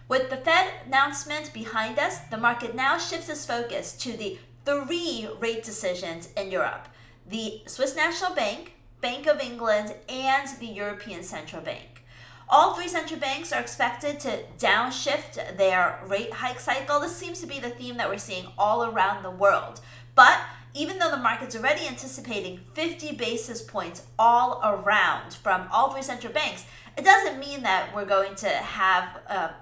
With the Fed announcement behind us, the market now shifts its focus to the three rate decisions in Europe: the Swiss National Bank, Bank of England, and the European Central Bank. All three central banks are expected to downshift their rate hike cycle. This seems to be the theme that we're seeing all around the world. But even though the market's already anticipating 50 basis points all around from all three central banks, it doesn't mean that we're going to have a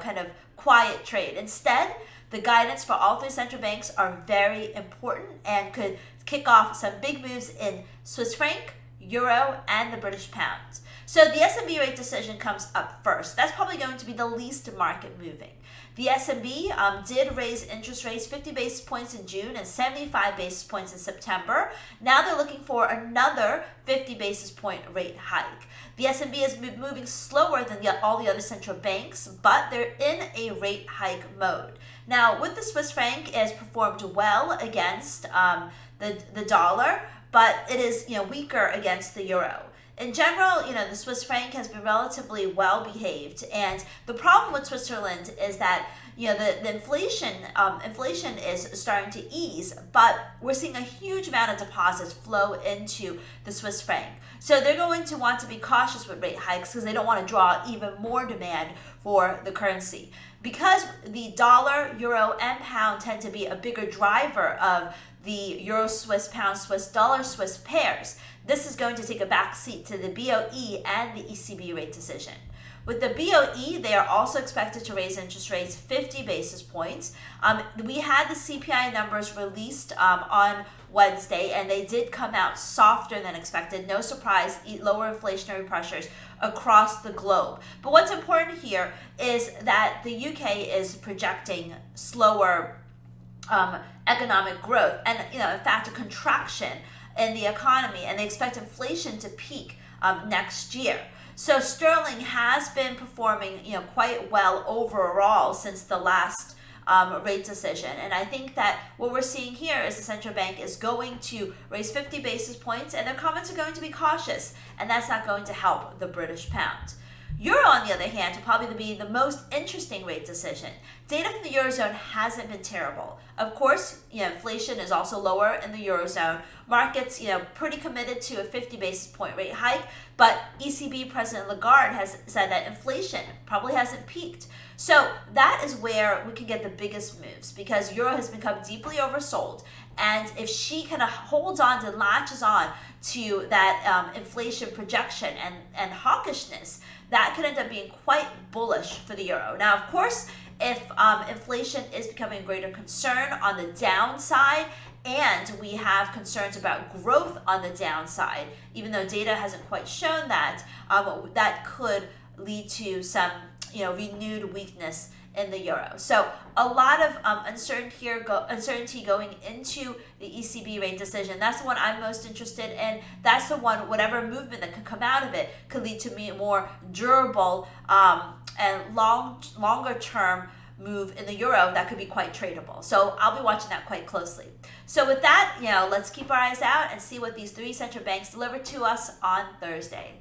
kind of quiet trade. Instead, the guidance for all three central banks are very important and could kick off some big moves in Swiss franc, euro, and the British pound. So the SNB rate decision comes up first. That's probably going to be the least market moving. The SNB did raise interest rates 50 basis points in June and 75 basis points in September. Now they're looking for another 50 basis point rate hike. The SNB is moving slower than all the other central banks, but they're in a rate hike mode. Now, with the Swiss franc, it has performed well against the dollar, but it is weaker against the euro. In general, the Swiss franc has been relatively well behaved, and the problem with Switzerland is that the inflation is starting to ease, but we're seeing a huge amount of deposits flow into the Swiss franc. So they're going to want to be cautious with rate hikes because they don't want to draw even more demand for the currency. Because the dollar, euro, and pound tend to be a bigger driver of the euro Swiss, pound Swiss, dollar Swiss pairs, this is going to take a back seat to the BoE and the ECB rate decision. With the BoE, they are also expected to raise interest rates 50 basis points. We had the CPI numbers released on Wednesday, and they did come out softer than expected. No surprise, lower inflationary pressures across the globe. But what's important here is that the UK is projecting slower economic growth and, in fact, a contraction in the economy, and they expect inflation to peak next year. So sterling has been performing, quite well overall since the last rate decision. And I think that what we're seeing here is the central bank is going to raise 50 basis points, and their comments are going to be cautious, and that's not going to help the British pound. Euro, on the other hand, will probably be the most interesting rate decision. Data from the Eurozone hasn't been terrible. Of course, inflation is also lower in the Eurozone. Markets, pretty committed to a 50 basis point rate hike, but ECB President Lagarde has said that inflation probably hasn't peaked. So that is where we can get the biggest moves, because Euro has become deeply oversold. And if she kind of holds on to, latches on to that inflation projection and hawkishness, that could end up being quite bullish for the euro. Now, of course, if inflation is becoming a greater concern on the downside, and we have concerns about growth on the downside, even though data hasn't quite shown that, that could lead to some renewed weakness in the euro. So a lot of uncertainty going into the ECB rate decision. That's the one I'm most interested in. That's the one, whatever movement that could come out of it could lead to a more durable and longer term move in the euro that could be quite tradable. So I'll be watching that quite closely. So with that, let's keep our eyes out and see what these three central banks deliver to us on Thursday.